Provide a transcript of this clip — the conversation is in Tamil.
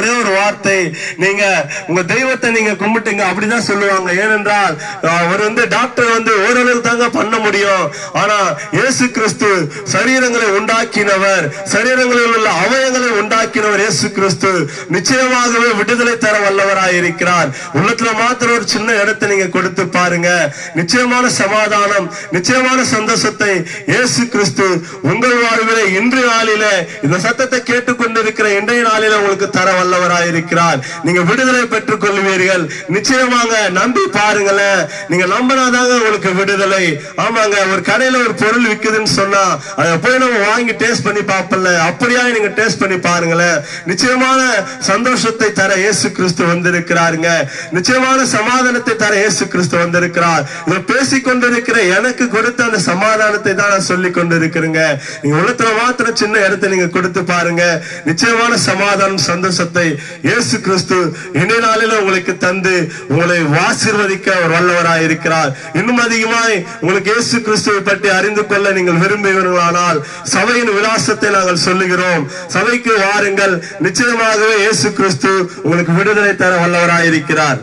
ஒரே ஒரு வார்த்தை, நீங்க உங்க தெய்வத்தை நீங்க கும்பிட்டுங்க அப்படிதான் சொல்லுவாங்க. ஏனென்றால் அவர் டாக்டர் ஓரளவு தாங்க பண்ண முடியும். ஆனா இயேசு கிறிஸ்து சரீரங்களை உண்டாக்கினவர், சரீரங்களில் உள்ள அவயங்களை உண்டாக்கினவர் இயேசு கிறிஸ்து நிச்சயமாகவே விடுதலை தர வல்லவராயிருக்கிறார். உள்ளத்துல மாத்திரம் ஒரு சின்ன இடத்தை நீங்க கொடுத்து பாருங்க, நிச்சயமான சமாதானம், நிச்சயமான சந்தோஷத்தை இயேசு கிறிஸ்து உங்கள் வாழ்விலே இன்று நாளில இந்த சத்தத்தை கேட்டுக்கொண்டிருக்கிற இன்றைய நாளில உங்களுக்கு தர வல்லவராயிருக்கிறார். நீங்க விடுதலை பெற்றுக் கொள்வீர்கள். நிச்சயமாக நம்பி பாருங்களேன். நீங்க நம்பினாதாங்க உங்களுக்கு விடுதலை. ஆமாங்க, ஒரு கடையில ஒரு பொருள் விக்குதுன்னு சொன்னா அதை போய் நம்ம வாங்கி டேஸ்ட் பண்ணி பார்ப்பல, அப்படியா நீங்க டேஸ்ட் பண்ணி பாருங்களேன். நிச்சயமான சந்தோஷத்தை தர இயேசு கிறிஸ்து வந்திருக்கிறாருங்க. நிச்சயமான சமாதானத்தை தர இயேசு கிறிஸ்து வந்திருக்கிறார். இதை பேசிக் கொண்டிருக்கிற எனக்கு கொடுத்த அந்த சமாதானத்தை தான் நான் சொல்லிக் கொண்டிருக்கிறேங்க. நீங்க உள்ளத்துல மாத்திரம் சின்ன இடத்தை நீங்க கொடுத்து பாருங்க. நிச்சயமான சமாதானம், சந்தோஷத்தை இயேசு கிறிஸ்து இன்றைய நாளில உங்களுக்கு தந்து உங்களை ஆசீர்வதிக்க ஒரு வல்லவராயிருக்கிறார். இன்னும் அதிகமாய் உங்களுக்கு இயேசு கிறிஸ்துவை பற்றி அறிந்து கொள்ள நீங்கள் விரும்புகிறீர்களானால் சபையின் விலாசத்தை நாங்கள் சொல்லுகிறோம். சபைக்கு வாருங்கள். நிச்சயமாகவே இயேசு கிறிஸ்து உங்களுக்கு விடுதலை தர வல்லவராயிருக்கிறார்.